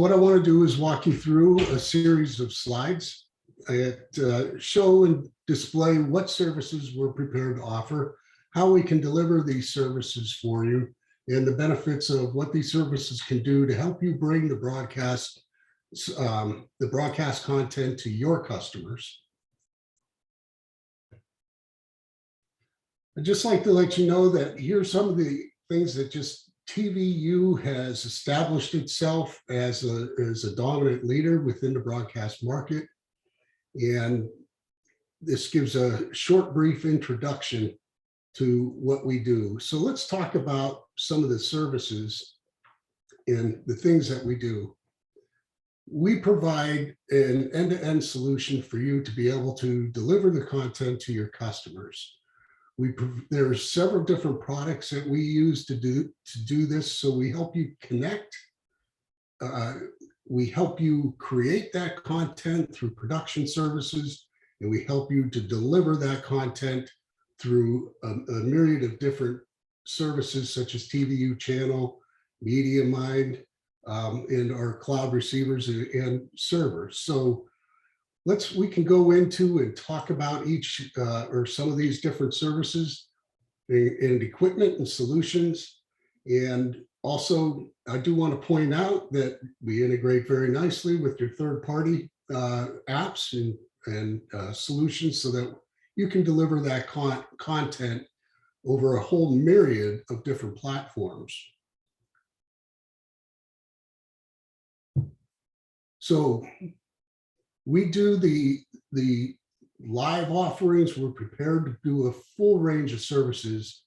what I want to do is walk you through a series of slides that show and display what services we're prepared to offer, how we can deliver these services for you, and the benefits of what these services can do to help you bring the broadcast content to your customers. I'd just like to let you know that here's some of the things that just TVU has established itself as a dominant leader within the broadcast market. And this gives a short, brief introduction to what we do. So let's talk about some of the services and the things that we do. We provide an end-to-end solution for you to be able to deliver the content to your customers. There are several different products that we use to do this. So we help you connect. We help you create that content through production services, and we help you to deliver that content through a myriad of different services such as TVU Channel, MediaMind, and our cloud receivers and servers. So we can go into and talk about each or some of these different services and equipment and solutions. And also, I do want to point out that we integrate very nicely with your third-party apps and solutions so that you can deliver that content over a whole myriad of different platforms. So we do the live offerings. We're prepared to do a full range of services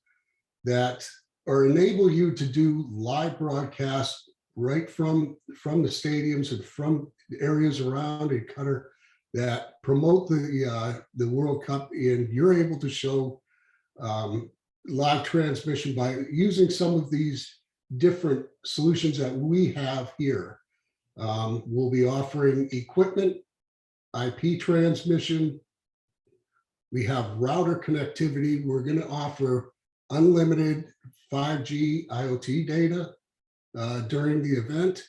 that enable you to do live broadcasts right from the stadiums and from areas around in Qatar that promote the World Cup, and you're able to show live transmission by using some of these different solutions that we have here. We'll be offering equipment, IP transmission. We have router connectivity. We're going to offer unlimited 5G IoT data during the event.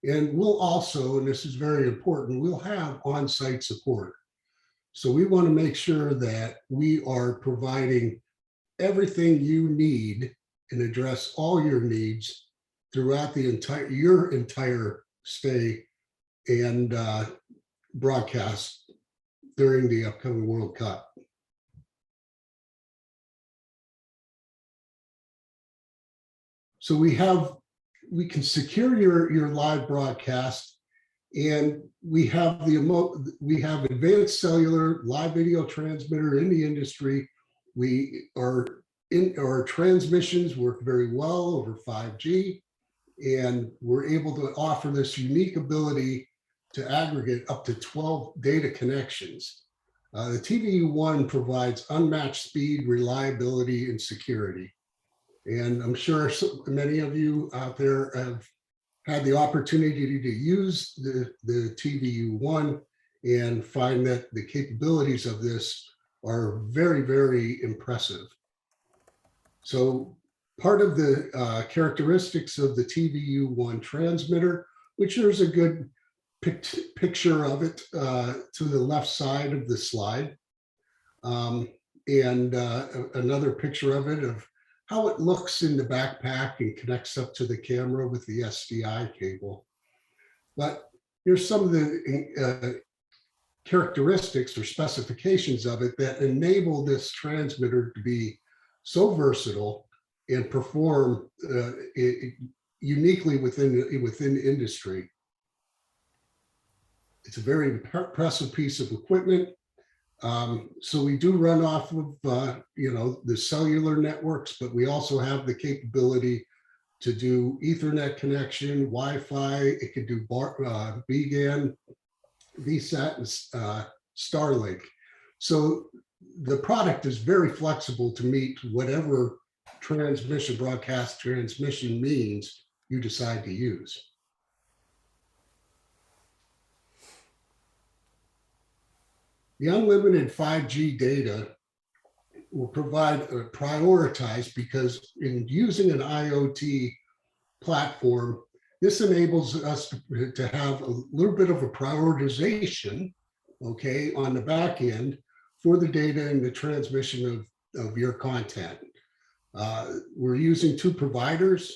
And we'll also, and this is very important, we'll have on-site support. So we want to make sure that we are providing everything you need and address all your needs throughout your entire stay and broadcast during the upcoming World Cup. So we can secure your live broadcast, and we have advanced cellular live video transmitter in the industry. Our transmissions work very well over 5G, and we're able to offer this unique ability to aggregate up to 12 data connections. The TVU1 provides unmatched speed, reliability, and security. And I'm sure many of you out there have had the opportunity to use the TVU1 and find that the capabilities of this are very, very impressive. So part of the characteristics of the TVU1 transmitter, which there's a good picture of it to the left side of the slide, and another picture of it of how it looks in the backpack and connects up to the camera with the SDI cable. But here's some of the characteristics or specifications of it that enable this transmitter to be so versatile and perform uniquely within the industry. It's a very impressive piece of equipment. So we do run off of the cellular networks, but we also have the capability to do Ethernet connection, Wi-Fi. It could do BGAN, VSAT, and Starlink. So the product is very flexible to meet whatever broadcast transmission means you decide to use. The unlimited 5G data will prioritize because in using an IoT platform, this enables us to have a little bit of a prioritization, okay, on the back end for the data and the transmission of your content. We're using two providers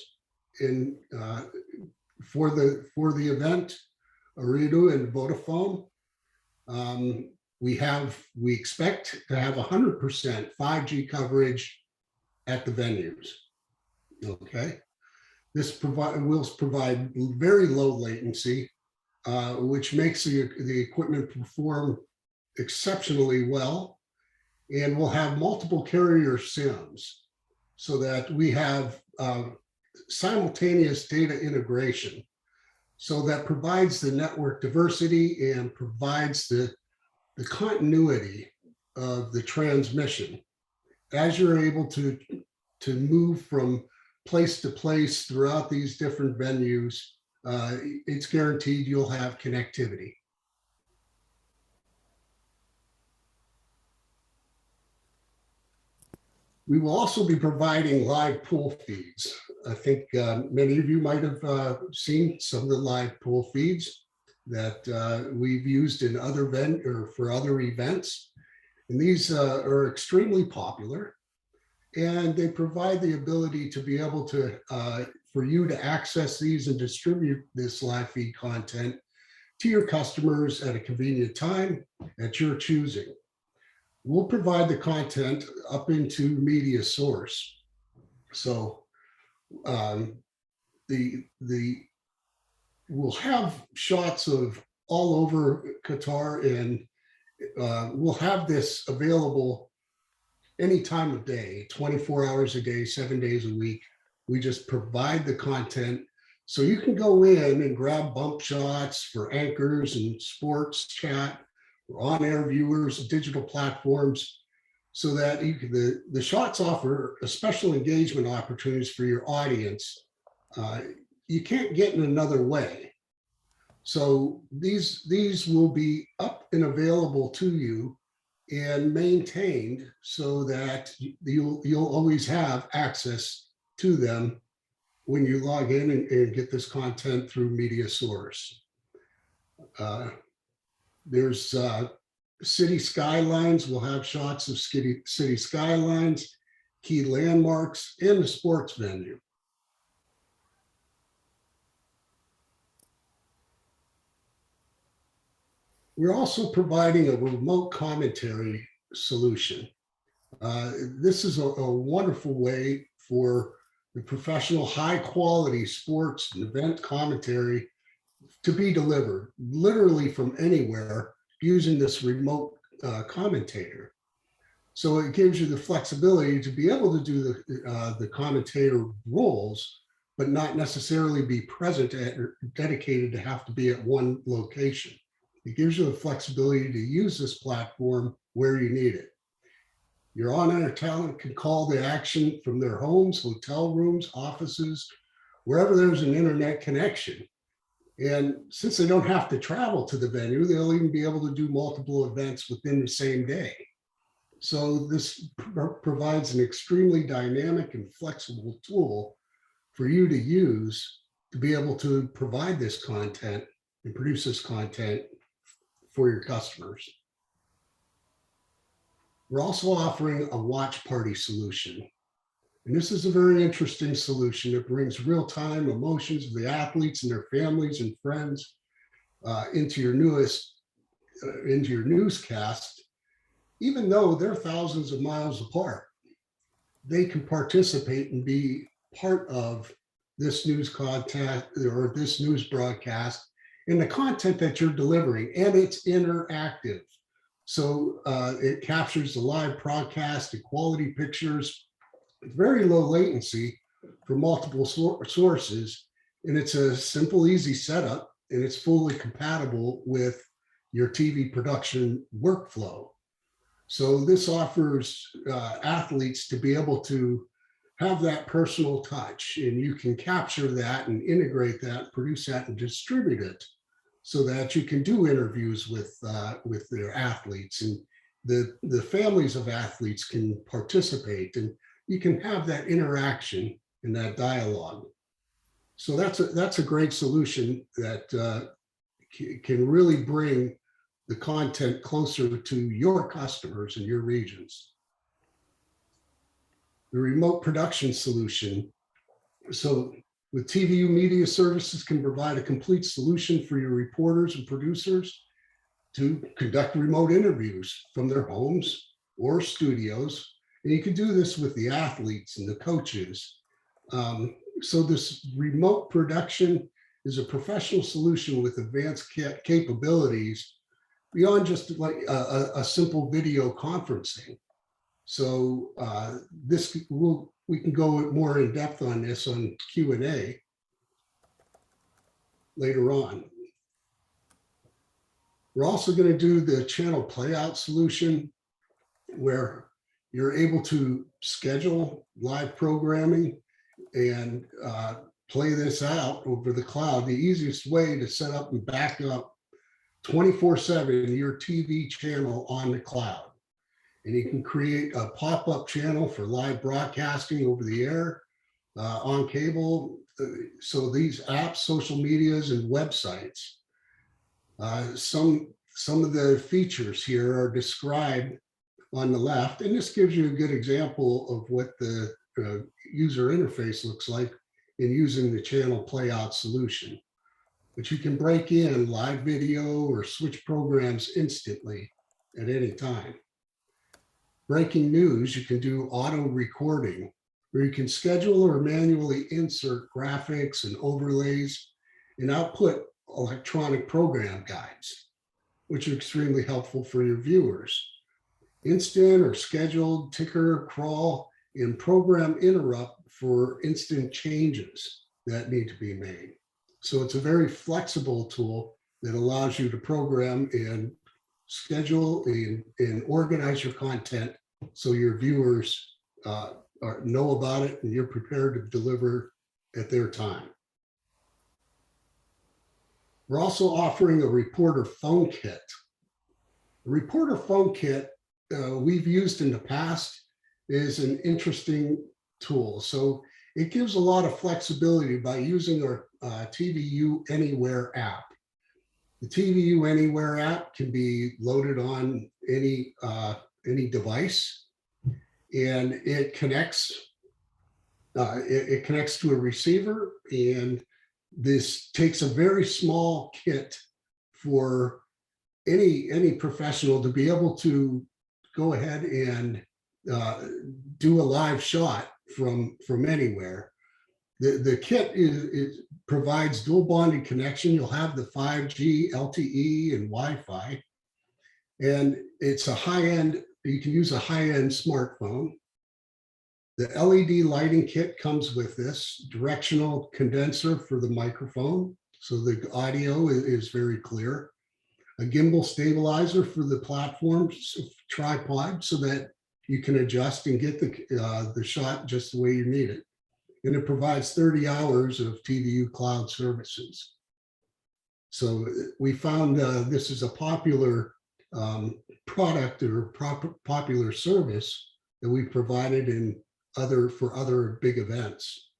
for the event, Ooredoo and Vodafone. We expect to have 100% 5G coverage at the venues. Okay, this will provide very low latency, which makes the equipment perform exceptionally well, and we'll have multiple carrier SIMs so that we have simultaneous data integration. So that provides the network diversity and provides the continuity of the transmission. As you're able to move from place to place throughout these different venues, it's guaranteed you'll have connectivity. We will also be providing live pool feeds. I think many of you might have seen some of the live pool feeds that we've used in other for other events. And these are extremely popular, and they provide the ability to be able to, for you to access these and distribute this live feed content to your customers at a convenient time at your choosing. We'll provide the content up into media source. So we'll have shots of all over Qatar, and we'll have this available any time of day, 24 hours a day, 7 days a week. We just provide the content. So you can go in and grab bump shots for anchors and sports chat, or on-air viewers, digital platforms, so that the shots offer a special engagement opportunities for your audience. You can't get in another way. So these will be up and available to you and maintained so that you'll always have access to them when you log in and get this content through media source. There's city skylines. We'll have shots of city skylines, key landmarks, and the sports venue. We're also providing a remote commentary solution. This is a wonderful way for the professional, high quality sports and event commentary to be delivered literally from anywhere using this remote commentator. So it gives you the flexibility to be able to do the commentator roles, but not necessarily be present or dedicated to have to be at one location. It gives you the flexibility to use this platform where you need it. Your on-air talent can call the action from their homes, hotel rooms, offices, wherever there's an internet connection. And since they don't have to travel to the venue, they'll even be able to do multiple events within the same day. So this provides an extremely dynamic and flexible tool for you to use to be able to provide this content and produce this content for your customers. We're also offering a watch party solution. And this is a very interesting solution. It brings real-time emotions of the athletes and their families and friends into your newscast, even though they're thousands of miles apart. They can participate and be part of this news content or this news broadcast and the content that you're delivering, and it's interactive. So it captures the live broadcast and quality pictures with very low latency for multiple sources. And it's a simple, easy setup, and it's fully compatible with your TV production workflow. So this offers athletes to be able to have that personal touch, and you can capture that and integrate that, produce that, and distribute it so that you can do interviews with their athletes, and the families of athletes can participate, and you can have that interaction and that dialogue. So that's a great solution that can really bring the content closer to your customers in your regions. The remote production solution. So with TVU Media Services can provide a complete solution for your reporters and producers to conduct remote interviews from their homes or studios. And you can do this with the athletes and the coaches. So this remote production is a professional solution with advanced capabilities beyond just like a simple video conferencing. So we can go more in depth on this on Q&A later on. We're also going to do the channel playout solution where you're able to schedule live programming and play this out over the cloud. The easiest way to set up and back up 24/7 your TV channel on the cloud. And you can create a pop-up channel for live broadcasting over the air, on cable. So these apps, social medias, and websites. Some of the features here are described on the left, and this gives you a good example of what the user interface looks like in using the channel playout solution. But you can break in live video or switch programs instantly at any time. Breaking news, you can do auto recording, where you can schedule or manually insert graphics and overlays and output electronic program guides, which are extremely helpful for your viewers. Instant or scheduled ticker, crawl, and program interrupt for instant changes that need to be made. So it's a very flexible tool that allows you to program and schedule and organize your content so your viewers know about it and you're prepared to deliver at their time. We're also offering a reporter phone kit. The reporter phone kit we've used in the past is an interesting tool. So it gives a lot of flexibility by using our TVU Anywhere app. The TVU Anywhere app can be loaded on any device, and it connects to a receiver, and this takes a very small kit for any professional to be able to go ahead and do a live shot from anywhere. The kit provides dual bonded connection. You'll have the 5G, LTE, and Wi-Fi, and it's a high-end. You can use a high-end smartphone. The LED lighting kit comes with this directional condenser for the microphone, so the audio is very clear. A gimbal stabilizer for the platform's tripod, so that you can adjust and get the shot just the way you need it. And it provides 30 hours of TVU cloud services. So we found this is a popular product or popular service that we provided for other big events.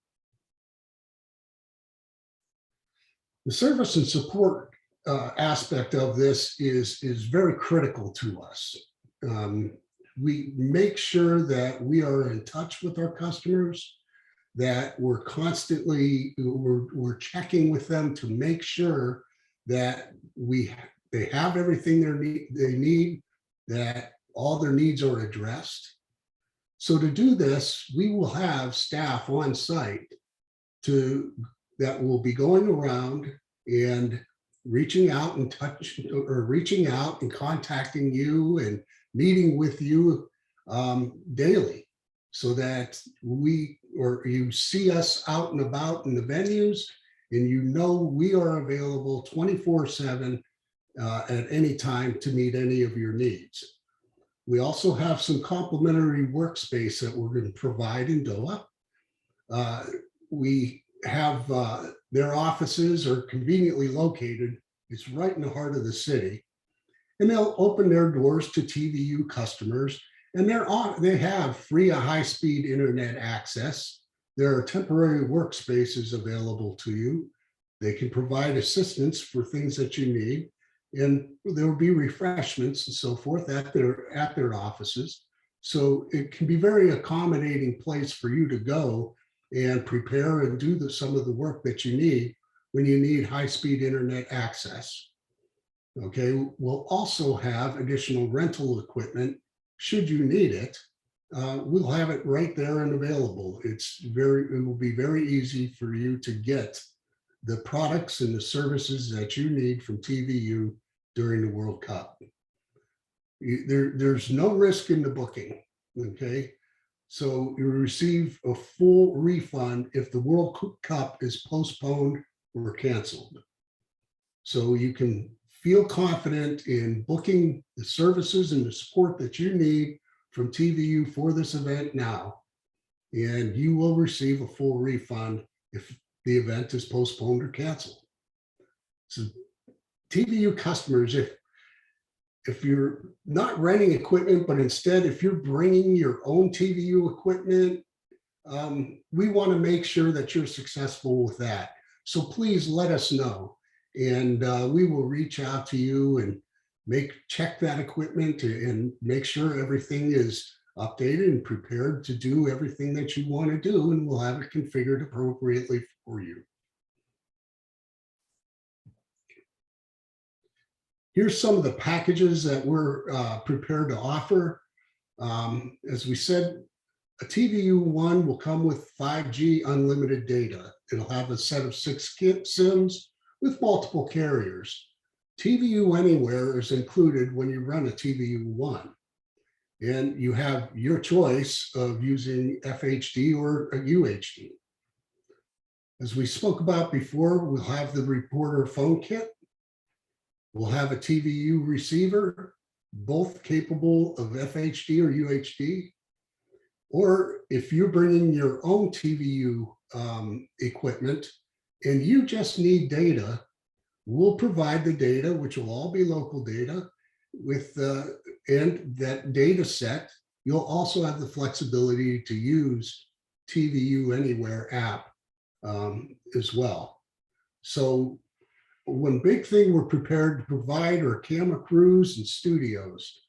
The service and support aspect of this is very critical to us. We make sure that we are in touch with our customers, that we're constantly we're checking with them to make sure that they have everything they need, that all their needs are addressed. So to do this, we will have staff on site that will be going around and reaching out and contacting you and meeting with you daily, so that you see us out and about in the venues, and you know we are available 24/7 at any time to meet any of your needs. We also have some complimentary workspace that we're going to provide in Doha. We have their offices are conveniently located. It's right in the heart of the city. And they'll open their doors to TVU customers, and they have free high-speed internet access. there are temporary workspaces available to you. They can provide assistance for things that you need, and there will be refreshments and so forth at their offices. So it can be very accommodating place for you to go and prepare and do some of the work that you need when you need high-speed internet access. Okay, we'll also have additional rental equipment should you need it. We'll have it right there and available. It will be very easy for you to get the products and the services that you need from TVU during the World Cup. There's no risk in the booking, okay? So you receive a full refund if the World Cup is postponed or canceled. So you can feel confident in booking the services and the support that you need from TVU for this event now, and you will receive a full refund if the event is postponed or canceled. So TVU customers, if you're not renting equipment, but instead if you're bringing your own TVU equipment, we want to make sure that you're successful with that. So please let us know, and we will reach out to you and check that equipment and make sure everything is updated and prepared to do everything that you want to do, and we'll have it configured appropriately for you. Here's some of the packages that we're prepared to offer. As we said, a TVU One will come with 5G unlimited data. It'll have a set of 6 SIMs with multiple carriers. TVU Anywhere is included when you run a TVU One, and you have your choice of using FHD or a UHD. As we spoke about before, we'll have the reporter phone kit. We'll have a TVU receiver, both capable of FHD or UHD. Or if you're bringing your own TVU equipment and you just need data, we'll provide the data, which will all be local data, and that data set. You'll also have the flexibility to use TVU Anywhere app as well. So one big thing we're prepared to provide are camera crews and studios.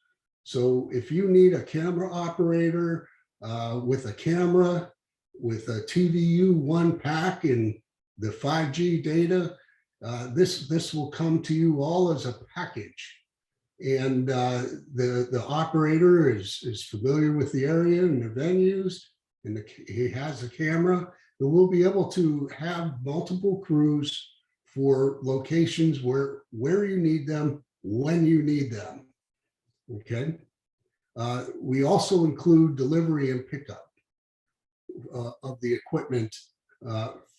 So if you need a camera operator with a camera, with a TVU One pack and the 5G data, this will come to you all as a package. And the operator is familiar with the area and the venues, and he has a camera, and we'll be able to have multiple crews for locations where you need them, when you need them, okay? We also include delivery and pickup of the equipment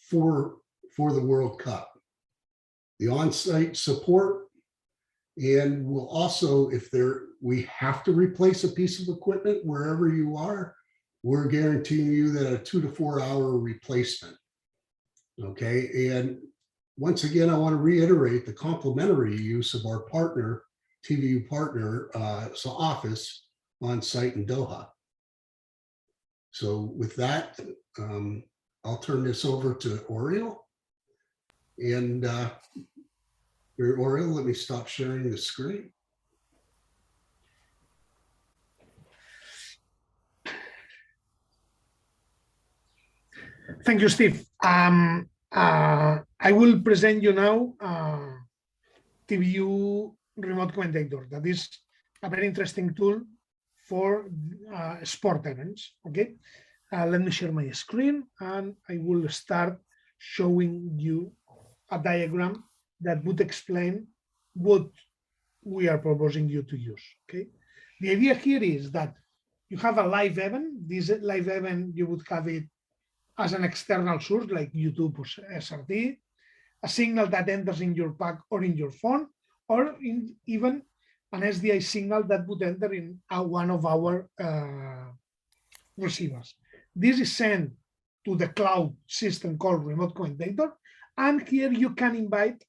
for the World Cup. The on-site support, and we'll also, we have to replace a piece of equipment wherever you are, we're guaranteeing you that a 2 to 4 hour replacement, okay? And once again, I want to reiterate the complimentary use of our partner, TVU partner office on site in Doha. So with that, I'll turn this over to Oriel. And Oriel, let me stop sharing the screen. Thank you, Steve. I will present you now TVU Remote Commentator. That is a very interesting tool for sport events. Okay, let me share my screen, and I will start showing you a diagram that would explain what we are proposing you to use. Okay, the idea here is that you have a live event. This live event, you would have it as an external source like YouTube or SRT, a signal that enters in your pack or in your phone, or even an SDI signal that would enter in one of our receivers. This is sent to the cloud system called Remote Commentator, and here you can invite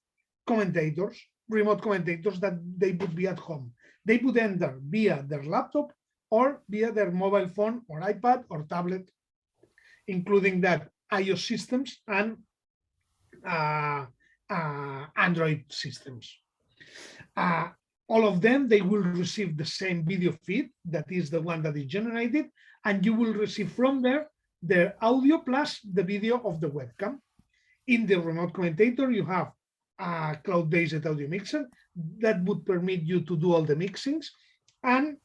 commentators, remote commentators that they would be at home. They would enter via their laptop or via their mobile phone or iPad or tablet, including that iOS systems and Android systems. All of them, they will receive the same video feed, that is the one that is generated, and you will receive from there the audio plus the video of the webcam. In the remote commentator, you have a cloud-based audio mixer that would permit you to do all the mixings. And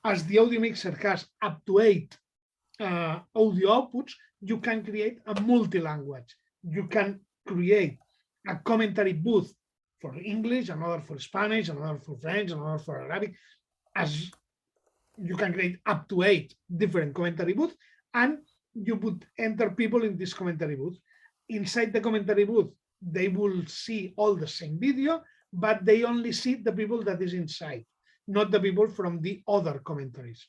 as the audio mixer has up to 8 audio outputs, you can create a multi-language. You can create a commentary booth for English, another for Spanish, another for French, another for Arabic. As you can create up to 8 different commentary booths, and you would enter people in this commentary booth. Inside the commentary booth, they will see all the same video, but they only see the people that is inside, not the people from the other commentaries.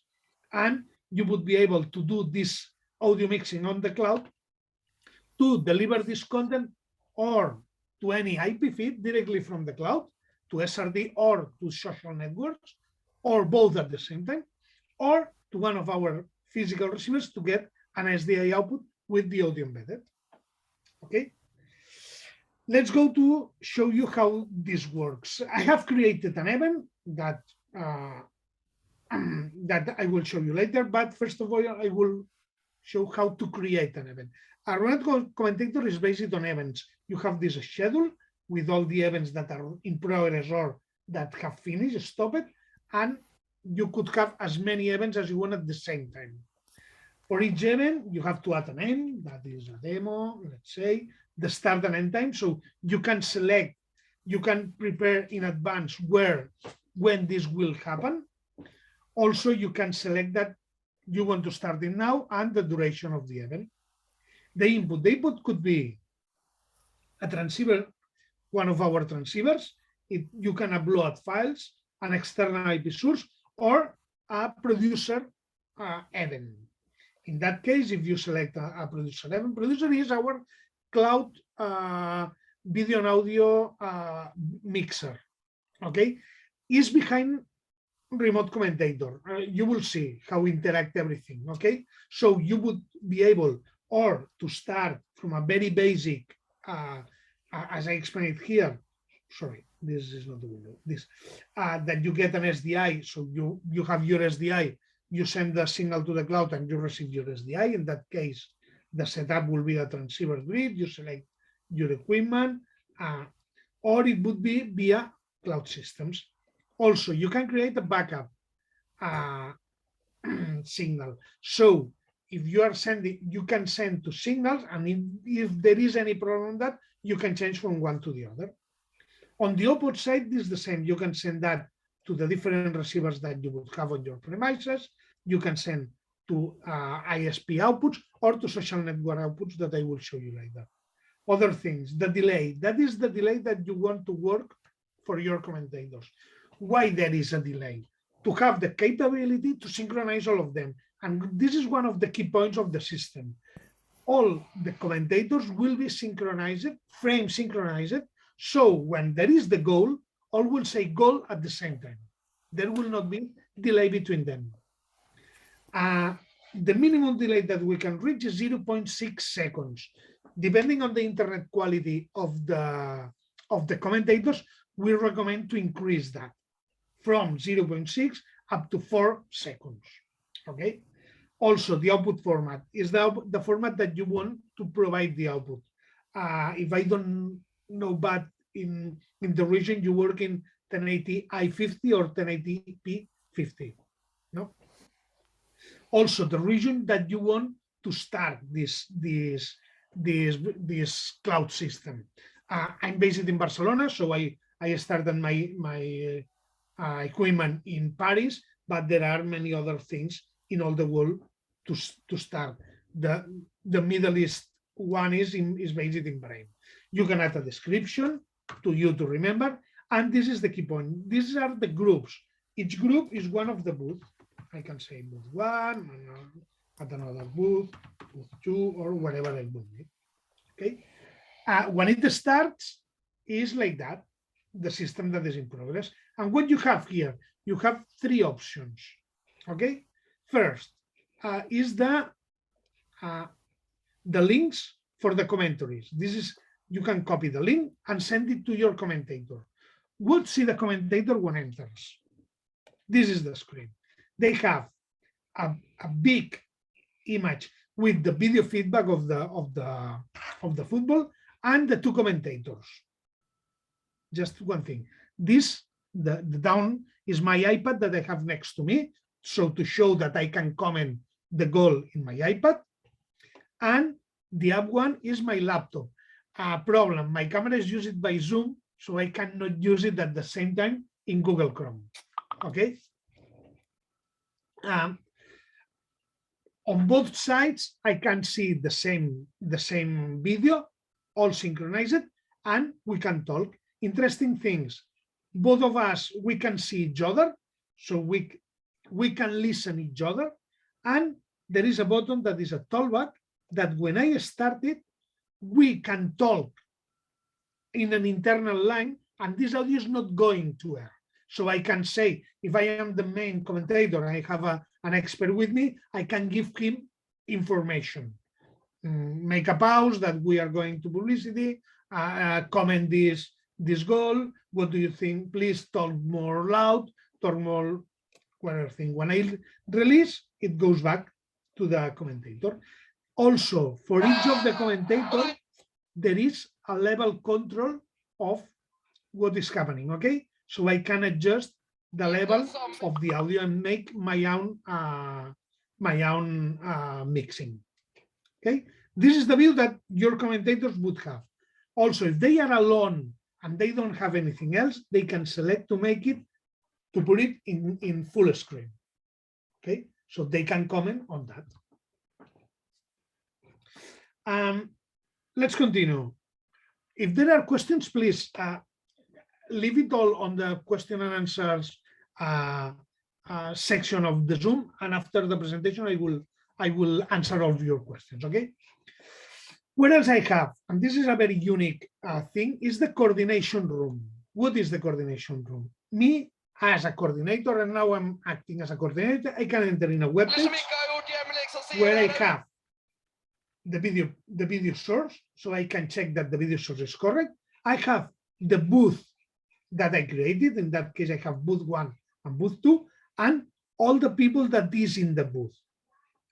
And you would be able to do this audio mixing on the cloud to deliver this content or to any IP feed directly from the cloud, to SRD or to social networks, or both at the same time, or to one of our physical receivers to get an SDI output with the audio embedded. Okay. Let's go to show you how this works. I have created an event that that I will show you later, but first of all, I will show how to create an event. A remote commentator is based on events. You have this schedule with all the events that are in progress or that have finished, stopped, and you could have as many events as you want at the same time. For each event, you have to add a name, that is a demo, let's say, the start and end time. So you can select, you can prepare in advance when this will happen. Also, you can select that you want to start it now and the duration of the event. The input could be a transceiver, one of our transceivers. You can upload files, an external IP source, or a producer event. In that case, if you select a producer event, producer is our cloud video and audio mixer. Okay, is behind remote commentator. You will see how interact everything. Okay, so you would be able or to start from a very basic, as I explained here. Sorry, this is not the window. This that you get an SDI, so you have your SDI. You send the signal to the cloud and you receive your SDI. In that case, the setup will be a transceiver grid. You select your equipment, or it would be via cloud systems. Also, you can create a backup signal. So if you are sending, you can send to signals, and if there is any problem that, you can change from one to the other. On the output side, this is the same. You can send that to the different receivers that you would have on your premises. You can send to ISP outputs or to social network outputs that I will show you later. Other things, the delay. That is the delay that you want to work for your commentators. Why there is a delay? To have the capability to synchronize all of them. And this is one of the key points of the system. All the commentators will be synchronized, frame synchronized. So when there is the goal, all will say goal at the same time. There will not be delay between them. The minimum delay that we can reach is 0.6 seconds. Depending on the internet quality of the commentators, we recommend to increase that from 0.6 up to 4 seconds. Okay. Also, the output format is the format that you want to provide the output. If I don't know, but in the region you work in 1080i50 or 1080p50, no? Also, the region that you want to start this cloud system. I'm based in Barcelona, so I started my equipment in Paris, but there are many other things in all the world to start. The Middle East one is based in Bahrain. You can add a description to you to remember, and this is the key point. These are the groups. Each group is one of the booths. I can say booth 1, at another booth 2, or whatever I would need. Okay. When it starts, is like that, the system that is in progress. And what you have here, you have 3 options. Okay. First is the the links for the commentaries. This is, you can copy the link and send it to your commentator. Would see the commentator when enters. This is the screen. They have a big image with the video feedback of the football and the two commentators. Just one thing. This, the down is my iPad that I have next to me. So to show that I can comment the goal in my iPad. And the up one is my laptop. Problem, my camera is used by Zoom, so I cannot use it at the same time in Google Chrome. Okay. On both sides, I can see the same video, all synchronized, and we can talk. Interesting things. Both of us, we can see each other, so we can listen each other. And there is a button that is a talkback that when I start it, we can talk in an internal line, and this audio is not going to air. So I can say, if I am the main commentator, I have an expert with me, I can give him information. Make a pause that we are going to publicity, comment this goal. What do you think? Please talk more loud, talk more, whatever thing. When I release, it goes back to the commentator. Also, for each of the commentators, there is a level control of what is happening, okay? So I can adjust the level of the audio and make my own mixing, okay? This is the view that your commentators would have. Also, if they are alone and they don't have anything else, they can select to make it, to put it in full screen, okay? So they can comment on that. Let's continue. If there are questions, please leave it all on the question and answers section of the Zoom, and after the presentation, I will answer all of your questions, okay? What else I have, and this is a very unique thing, is the coordination room. What is the coordination room? Me, as a coordinator, and now I'm acting as a coordinator, I can enter in a web page where I have the video source, so I can check that the video source is correct. I have the booth that I created. In that case, I have booth 1 and booth 2, and all the people that is in the booth.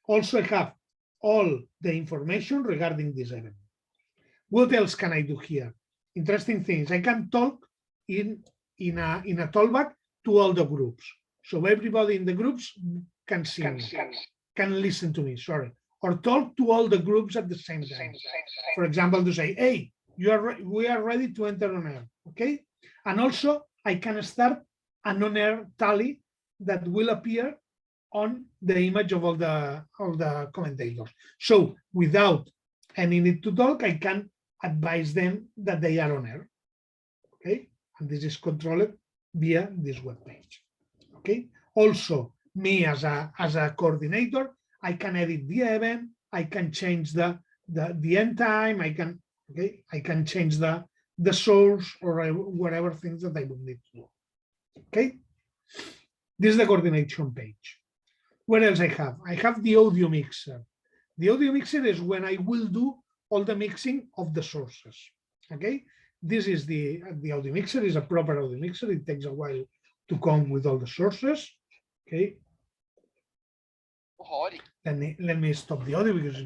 Also, I have all the information regarding this event. What else can I do here? Interesting things. I can talk in a talkback to all the groups. So everybody in the groups can see me, can listen to me, sorry. Or talk to all the groups at the same time. For example, to say, hey, we are ready to enter on air, okay? And also, I can start an on-air tally that will appear on the image of all the commentators. So without any need to talk, I can advise them that they are on air, okay? And this is controlled via this web page, okay? Also, me as a coordinator, I can edit the event, I can change the end time, I can change the source or whatever things that I would need to do. Okay. This is the coordination page. What else I have? I have the audio mixer. The audio mixer is when I will do all the mixing of the sources. Okay. This is the audio mixer, is a proper audio mixer. It takes a while to come with all the sources. Okay. Let me stop the audio because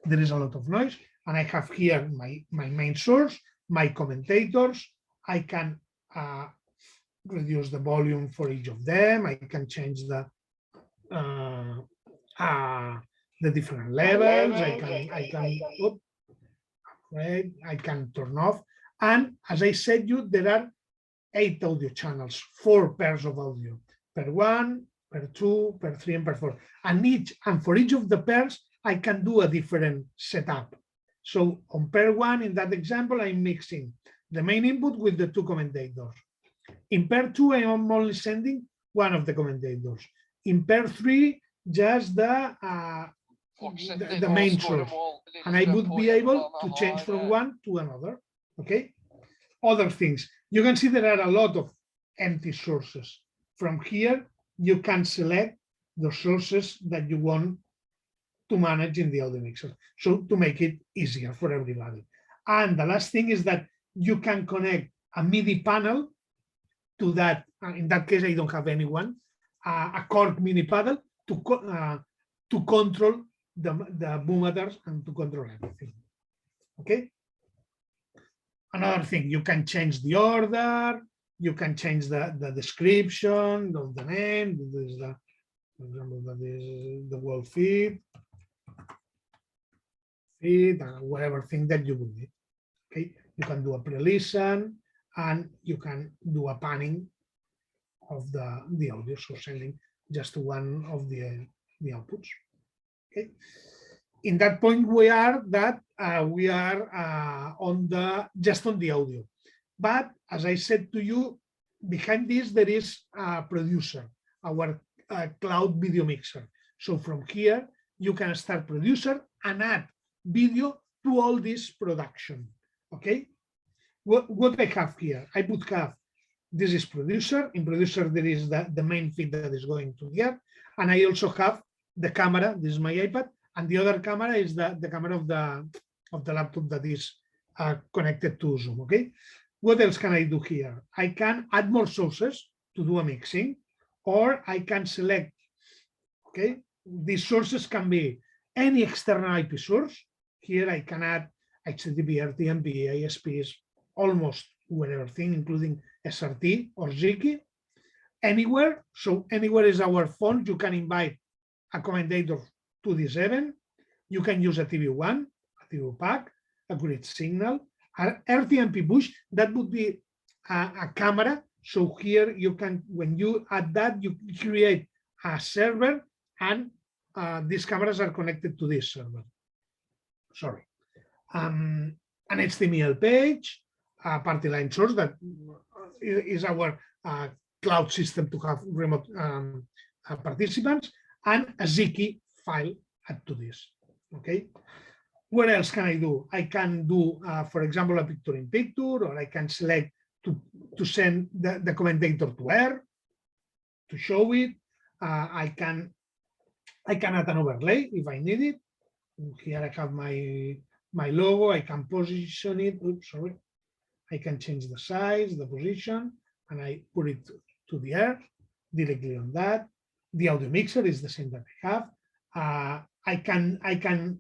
there is a lot of noise. And I have here my main source, my commentators. I can reduce the volume for each of them. I can change the different levels. I can turn off. And as I said, there are 8 audio channels, 4 pairs of audio, per 1, per 2, per 3, and per 4. And for each of the pairs, I can do a different setup. So on pair 1, in that example, I'm mixing the main input with the 2 commentators. In pair 2, I am only sending one of the commentators. In pair 3, just the main source. And I would be able to change from one to another. Okay. Other things. You can see there are a lot of empty sources. From here, you can select the sources that you want to manage in the audio mixer. So to make it easier for everybody. And the last thing is that you can connect a MIDI panel to that. In that case, I don't have anyone, a Korg mini panel to control the boom adders and to control everything. Okay. Another thing, you can change the order, you can change the description of the name. This is the, for example, that is the world feed, whatever thing that you would need. Okay, you can do a pre-listen and you can do a panning of the audio, so sending just one of the outputs. Okay. In that point, we are just on the audio. But as I said to you, behind this, there is a producer, our cloud video mixer. So from here, you can start producer and add video to all this production. Okay. What I have here, I would have, this is producer. In producer, there is the main feed that is going to the app. And I also have the camera. This is my iPad. And the other camera is the camera of the laptop that is connected to Zoom. Okay. What else can I do here? I can add more sources to do a mixing, or I can select. Okay. These sources can be any external IP source. Here I can add HTTP, RTMP, ISPs, almost whatever thing, including SRT or ZigBee. Anywhere. So anywhere is our phone. You can invite a commentator to this event. You can use a TV1, a TV pack, a grid signal, an RTMP push. That would be a camera. So here you can, when you add that, you create a server, and these cameras are connected to this server. Sorry. An HTML page, a party line source that is our cloud system to have remote participants, and a ZigBee file add to this. Okay. What else can I do? I can do, for example, a picture in picture, or I can select to send the commentator to air, to show it. I can add an overlay if I need it. Here I have my logo. I can position it. Oops, sorry. I can change the size, the position, and I put it to the air directly on that. The audio mixer is the same that I have. I can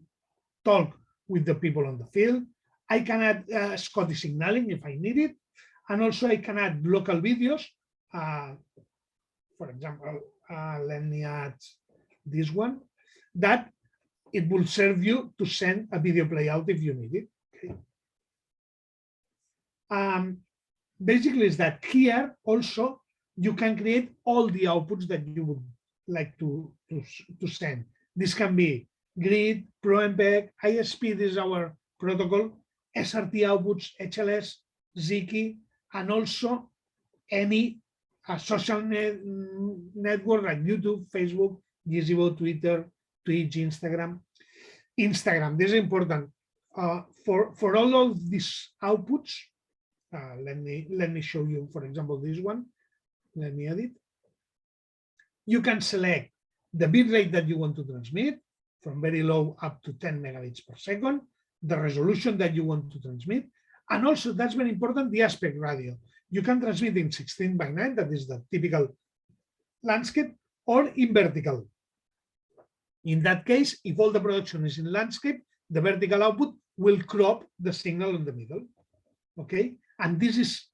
talk with the people on the field. I can add SCOTI signaling if I need it. And also I can add local videos. For example, let me add this one, that it will serve you to send a video playout if you need it. Okay. Basically is that here also you can create all the outputs that you would like to send. This can be grid, ProMPEG, ISP, this is our protocol, SRT outputs, HLS, ZigBee, and also any social network like YouTube, Facebook, Gizmo, Twitter, Twitch, Instagram. This is important. For all of these outputs, let me show you, for example, this one. Let me edit. You can select the bitrate that you want to transmit, from very low up to 10 megabits per second, the resolution that you want to transmit, and also, that's very important, the aspect ratio. You can transmit in 16:9, that is the typical landscape, or in vertical. In that case, if all the production is in landscape, the vertical output will crop the signal in the middle. Okay, and this is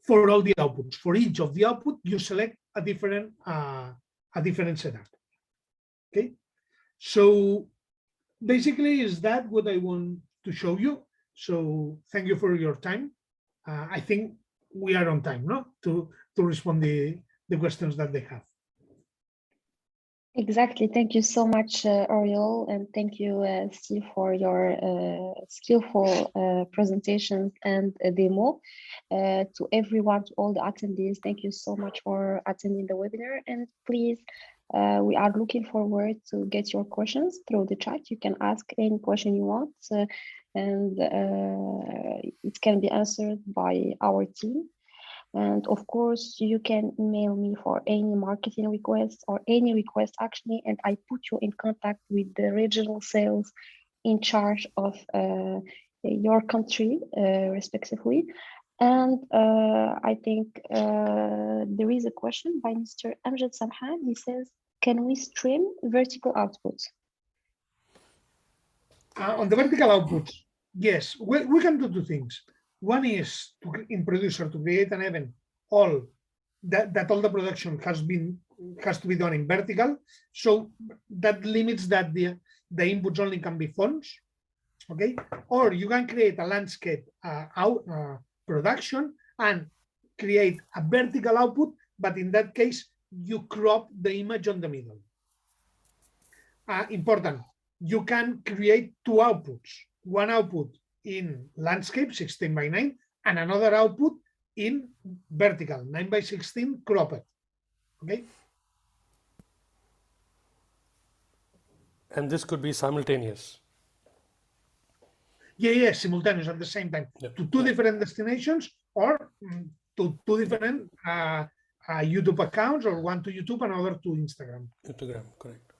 for all the outputs. For each of the output, you select a different setup. Okay, so basically, is that what I want to show you? So thank you for your time. I think we are on time, no, to respond the questions that they have. Exactly. Thank you so much, Oriol, and thank you, Steve, for your skillful presentations and demo. To everyone, to all the attendees, thank you so much for attending the webinar. And please, we are looking forward to get your questions through the chat. You can ask any question you want, and it can be answered by our team. And of course, you can email me for any marketing requests or any request actually, and I put you in contact with the regional sales in charge of your country, respectively. And I think there is a question by Mr. Amjad Samhan. He says, can we stream vertical outputs? On the vertical outputs, yes, we can do two things. One is in producer to create an event all that all the production has to be done in vertical. So that limits that the inputs only can be fonts. Okay, or you can create a landscape production and create a vertical output, but in that case, you crop the image on the middle. Important, you can create two outputs, one output in landscape 16 by 9 and another output in vertical 9 by 16 cropped. Okay. And this could be simultaneous. Yeah, simultaneous at the same time, to two different destinations or to two different YouTube accounts, or one to YouTube and other to Instagram. Instagram, correct.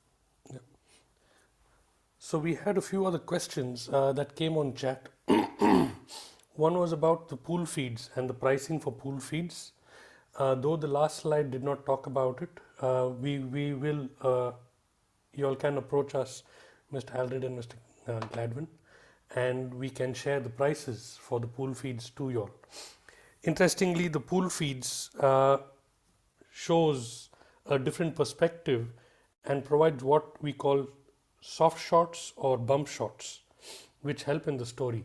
Yeah. So we had a few other questions that came on chat. One was about the pool feeds and the pricing for pool feeds. Though the last slide did not talk about it, we will, you all can approach us, Mr. Aldred and Mr. Gladwin, and we can share the prices for the pool feeds to you all. Interestingly, the pool feeds shows a different perspective and provides what we call soft shots or bump shots, which help in the story.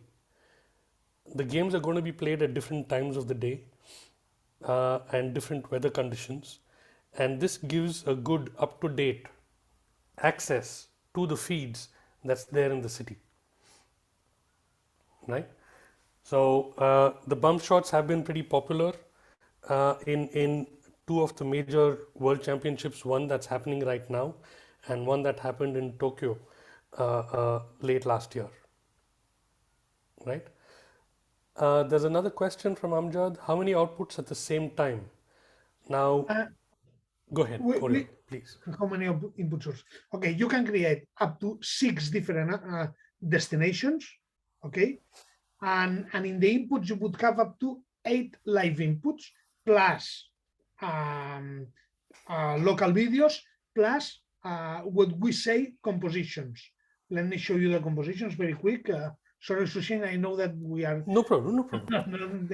The games are going to be played at different times of the day and different weather conditions, and this gives a good up-to-date access to the feeds that's there in the city, right? So the bump shots have been pretty popular in two of the major world championships, one that's happening right now and one that happened in Tokyo late last year, right? There's another question from Amjad. How many outputs at the same time? Now, go ahead, Oriol, please. How many input sources? Okay, you can create up to 6 different destinations, okay? And in the inputs, you would have up to 8 live inputs, plus local videos, plus what we say compositions. Let me show you the compositions very quick. Sorry, Sushin, I know that we are... No problem, no problem.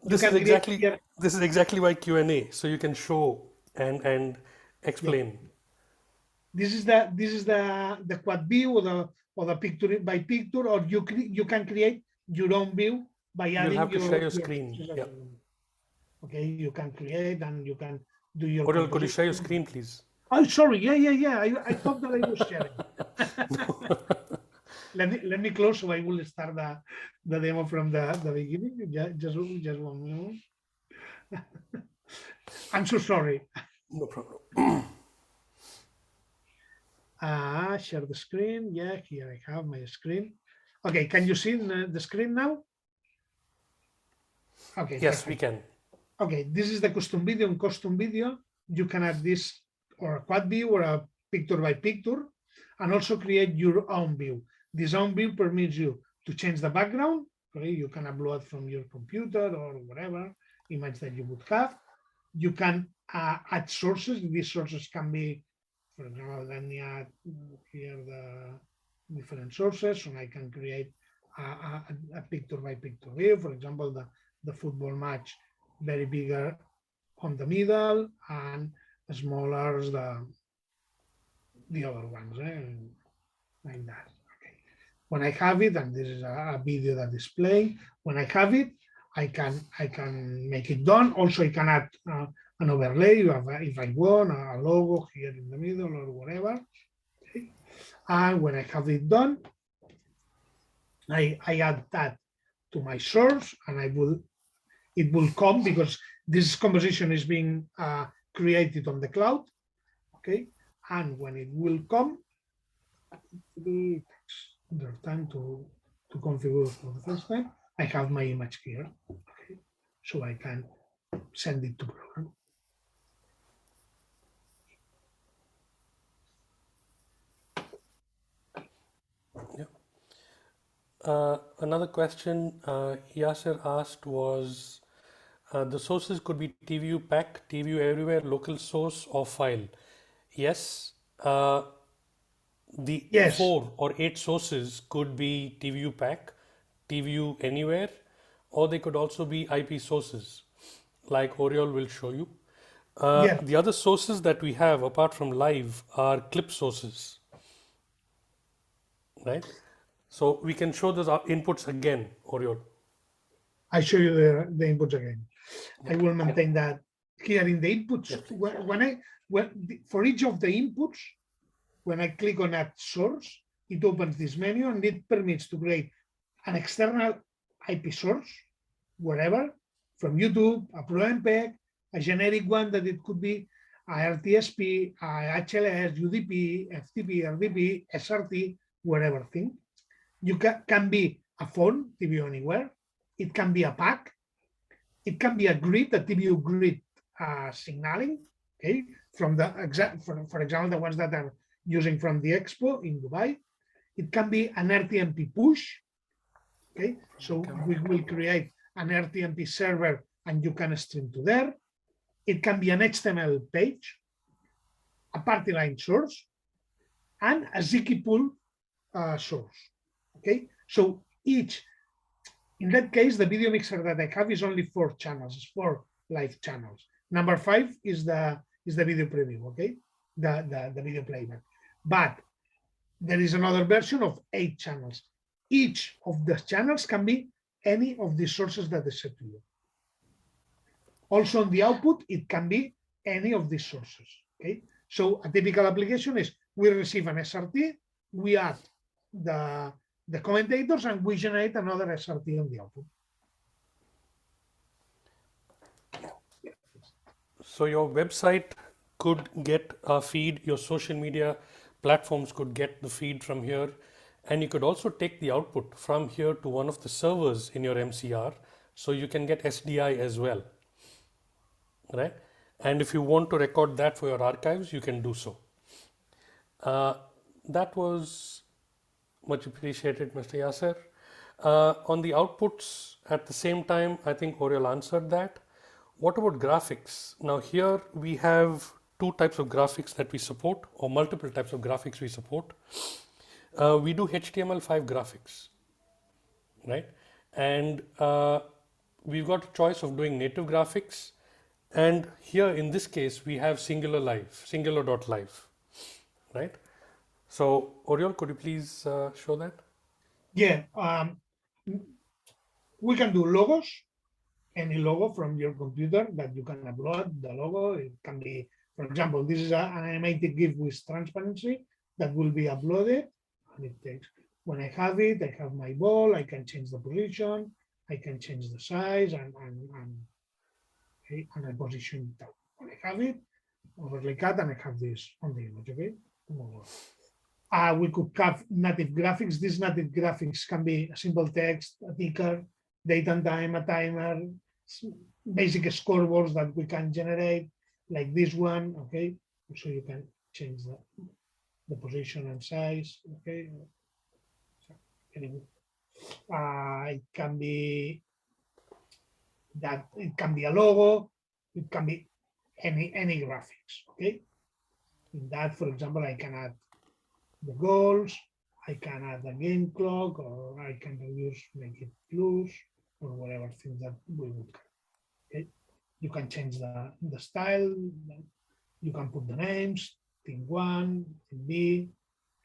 This is exactly why Q&A, so you can show and explain. Yeah. This is the quad view or the picture by picture, or you can create your own view by adding. You'll have to share your screen. Yeah. Okay, you can create and you can do your. Oriol, could you share your screen, please? Oh, sorry. Yeah. I thought that I was sharing. Let me close, so I will start the demo from the beginning. Just 1 minute. I'm so sorry. No problem. Share the screen. Yeah, here I have my screen. Okay, can you see the screen now? Okay. Yes, perfect. we can. Okay, this is the custom video. In custom video, you can add this or a quad view or a picture by picture, and also create your own view. This own view permits you to change the background. Okay, you can upload from your computer or whatever image that you would have. You can add sources. These sources can be, for example, let me add here the different sources, and I can create a picture by picture view. For example, the football match, very bigger on the middle and smaller as the other ones, like that. Okay. When I have it, and this is a video that is playing, when I have it, I can make it done. Also, I can add an overlay if I want, a logo here in the middle or whatever. Okay. And when I have it done, I add that to my source, and it will come, because this composition is being created on the cloud. Okay, and when it will come, it takes time to configure for the first time. I have my image here, okay, so I can send it to program. Another question Yasser asked was, the sources could be TVU pack, TVU everywhere, local source or file. Yes, the Yes, 4 or 8 sources could be TVU pack, TVU anywhere, or they could also be IP sources, like Oriol will show you. yeah, The other sources that we have apart from live are clip sources, right? So we can show those inputs again, Oriol. I show you the inputs again. I will maintain that here in the inputs. For each of the inputs, when I click on add source, it opens this menu and it permits to create an external IP source, wherever, from YouTube, a ProMPEG, a generic one that it could be a RTSP, a HLS, UDP, FTP, RDP, SRT, whatever thing. You can be a phone, TVU anywhere. It can be a pack. It can be a grid, a TVU grid signaling, okay, from the for example, the ones that are using from the Expo in Dubai. It can be an RTMP push, okay, so we will create an RTMP server and you can stream to there. It can be an HTML page, a party line source, and a Ziki pool source, okay. So each, in that case, the video mixer that I have is only 4 channels, 4 live channels. Number 5 is the video preview, okay, the video playback. But there is another version of 8 channels. Each of the channels can be any of the sources that I said to you. Also on the output, it can be any of these sources, okay? So a typical application is we receive an SRT, we add the commentators, and we generate another SRT on the output. So your website could get a feed, your social media platforms could get the feed from here, and you could also take the output from here to one of the servers in your MCR, so you can get SDI as well, right? And if you want to record that for your archives, you can do so. That was much appreciated, Mr. Yasser. On the outputs, at the same time, I think Oriol answered that. What about graphics? Now here we have 2 types of graphics that we support, or multiple types of graphics we support. We do HTML5 graphics, right? And we've got a choice of doing native graphics. And here in this case, we have singular.live, right? So Oriol, could you please show that? Yeah, we can do logos, any logo from your computer that you can upload the logo. It can be, for example, this is an animated GIF with transparency that will be uploaded. And it takes, when I have it, I have my ball, I can change the position, I can change the size and I position it. When I have it, overlay cut, and I have this on the image, okay? We could have native graphics. These native graphics can be a simple text, a ticker, date and time, a timer, basic scoreboards that we can generate, like this one, okay? So you can change the position and size, okay? Anyway, it can be that, it can be a logo, it can be any graphics, okay? In that, for example, I can add the goals, I can add a game clock, or I can reduce, make it plus, or whatever thing that we would have. Okay, you can change the style, you can put the names, team 1, team B,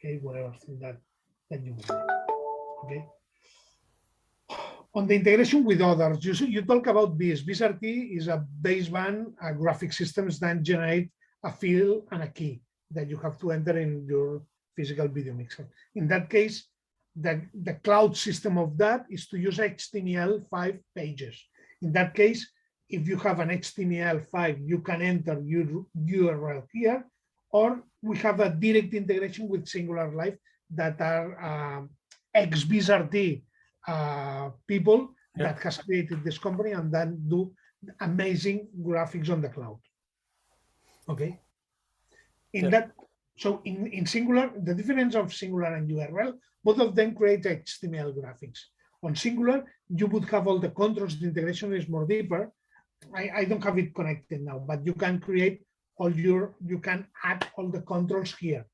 okay, whatever thing that you want. Okay. On the integration with others, you talk about BIS. BIS-RT is a baseband graphic systems that generate a field and a key that you have to enter in your physical video mixer. In that case, the cloud system of that is to use HTML5 pages. In that case, if you have an HTML5, you can enter your URL here, or we have a direct integration with Singular Live that are ex-BIS-RT people that has created this company and then do amazing graphics on the cloud. Okay. In Yeah. that, so in Singular, the difference of Singular and URL, both of them create HTML graphics. On Singular, you would have all the controls. The integration is more deeper. I don't have it connected now, but you can create you can add all the controls here.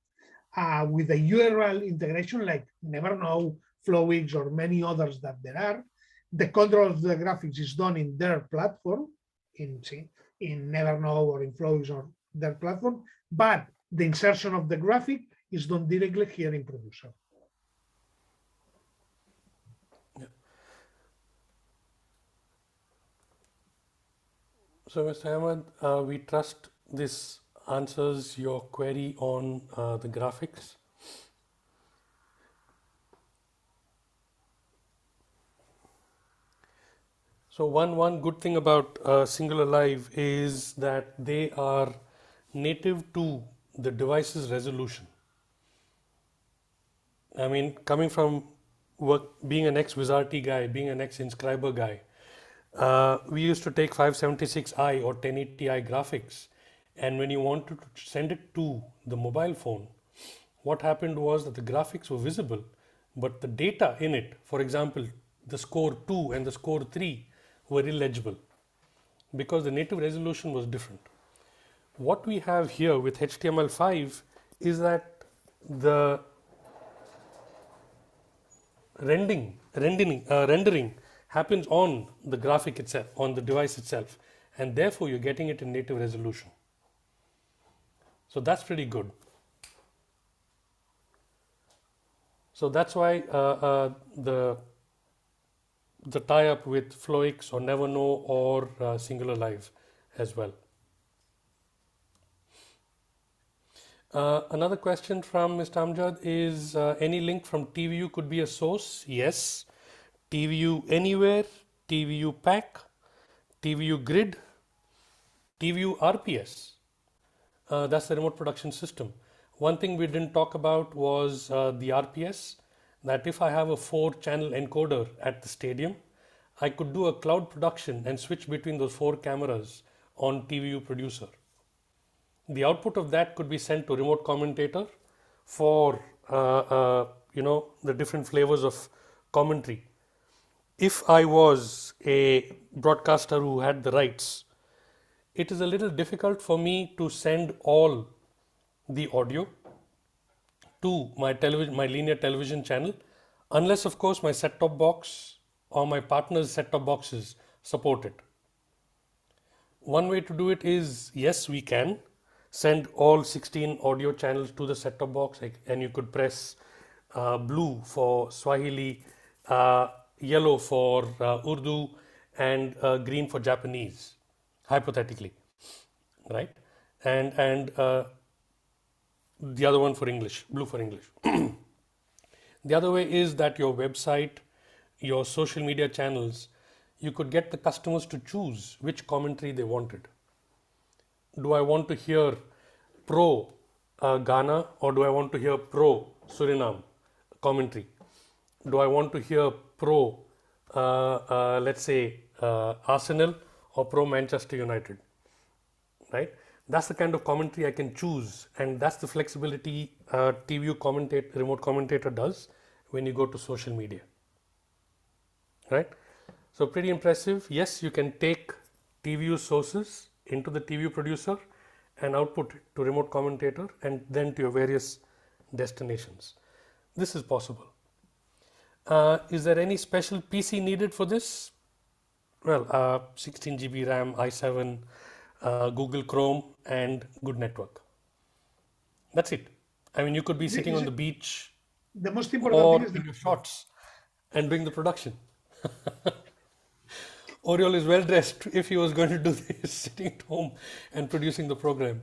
With the URL integration, like Neverknow, Flowix, or many others that there are, the control of the graphics is done in their platform, in Neverknow or in Flowix or their platform, but the insertion of the graphic is done directly here in Producer. So, Mr. Ahmed, we trust this answers your query on the graphics. So one good thing about Singular Live is that they are native to the device's resolution. I mean, coming from being an ex-WizRT guy, being an ex-Inscriber guy, we used to take 576i or 1080i graphics, and when you wanted to send it to the mobile phone, what happened was that the graphics were visible, but the data in it, for example, the score 2 and the score 3 were illegible because the native resolution was different. What we have here with HTML5 is that the rendering happens on the graphic itself, on the device itself, and therefore you're getting it in native resolution. So that's pretty good. So that's why the tie-up with Flowix or Neverknow or Singular Live as well. Another question from Mr. Amjad is, any link from TVU could be a source? Yes. TVU Anywhere, TVU Pack, TVU Grid, TVU RPS. That's the remote production system. One thing we didn't talk about was the RPS, that if I have a 4-channel encoder at the stadium, I could do a cloud production and switch between those 4 cameras on TVU Producer. The output of that could be sent to remote commentator for the different flavors of commentary. If I was a broadcaster who had the rights, it is a little difficult for me to send all the audio to my linear television channel, unless of course my set-top box or my partner's set-top boxes support it. One way to do it is, yes, we can send all 16 audio channels to the set-top box, and you could press blue for Swahili, yellow for Urdu, and green for Japanese, hypothetically, right? And the other one for English, blue for English. The other way is that your website, your social media channels, you could get the customers to choose which commentary they wanted. Do I want to hear pro Ghana, or do I want to hear pro Suriname commentary? Do I want to hear pro, let's say, Arsenal or pro Manchester United, right? That's the kind of commentary I can choose, and that's the flexibility TVU remote commentator does when you go to social media, right? So pretty impressive. Yes, you can take TVU sources into the TVU Producer and output it to remote commentator and then to your various destinations. This is possible. Is there any special PC needed for this? Well, 16 GB RAM, i7, Google Chrome, and good network. That's it. I mean, you could be sitting on the beach The most important or thing is in your shorts and doing the production. Oriol is well dressed if he was going to do this, sitting at home and producing the program.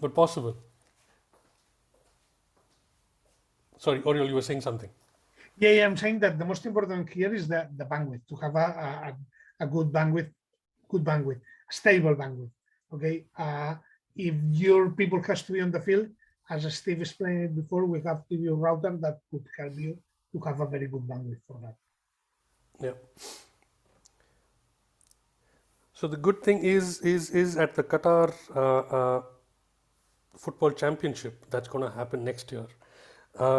But possible. Sorry, Oriol, you were saying something. Yeah, I'm saying that the most important here is the bandwidth, to have a good bandwidth, stable bandwidth. Okay, if your people has to be on the field, as Steve explained before, we have TV router that could help you to have a very good bandwidth for that. Yeah. So the good thing is at the Qatar football championship that's going to happen next year.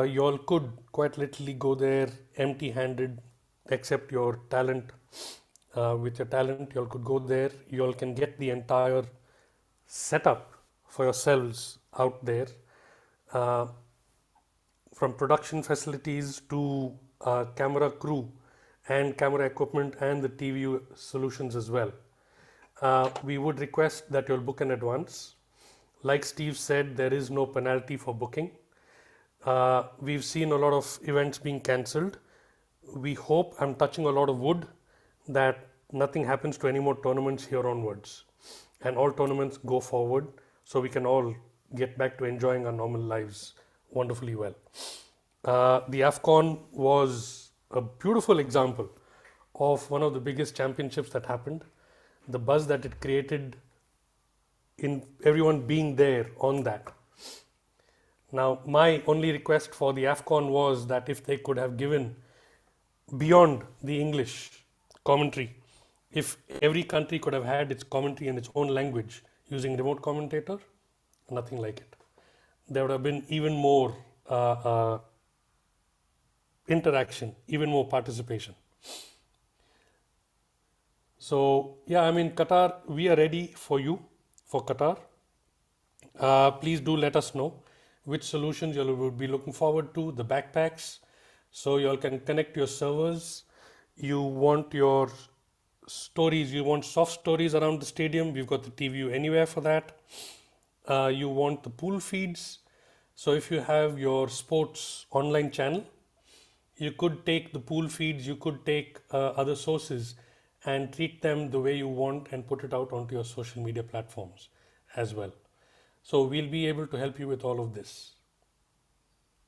You all could quite literally go there empty-handed, except your talent. With your talent, you all could go there. You all can get the entire setup for yourselves out there, uh, from production facilities to camera crew and camera equipment and the TV solutions as well. We would request that you'll book in advance. Like Steve said, there is no penalty for booking. We've seen a lot of events being cancelled. We hope, I'm touching a lot of wood, that nothing happens to any more tournaments here onwards. And all tournaments go forward so we can all get back to enjoying our normal lives wonderfully well. The AFCON was a beautiful example of one of the biggest championships that happened. The buzz that it created in everyone being there on that. Now, my only request for the AFCON was that if they could have given beyond the English commentary, if every country could have had its commentary in its own language using remote commentator, nothing like it. There would have been even more interaction, even more participation. So, yeah, I mean, Qatar, we are ready for you, for Qatar. Please do let us know which solutions you will be looking forward to, the backpacks, so you all can connect your servers. You want your stories, you want soft stories around the stadium, we've got the TV anywhere for that. You want the pool feeds, so if you have your sports online channel, you could take the pool feeds, you could take other sources and treat them the way you want and put it out onto your social media platforms as well. So we'll be able to help you with all of this.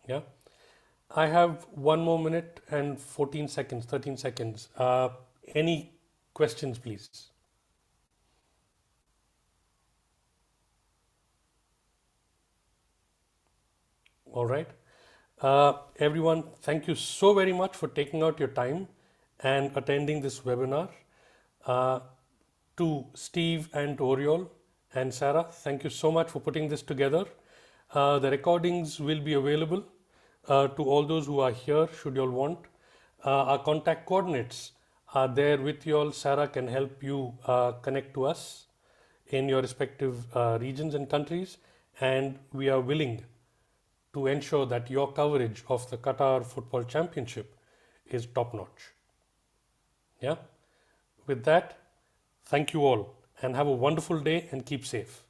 Yeah. I have 1 more minute and 14 seconds, 13 seconds. Any questions, please? All right. Everyone, thank you so very much for taking out your time and attending this webinar. To Steve and to Oriol and Sarah, thank you so much for putting this together. The recordings will be available to all those who are here, should you all want. Our contact coordinates are there with you all. Sarah can help you connect to us in your respective regions and countries, and we are willing to ensure that your coverage of the Qatar Football Championship is top notch. Yeah. With that, thank you all and have a wonderful day and keep safe.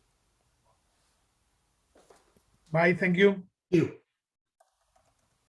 Bye. Thank you. You.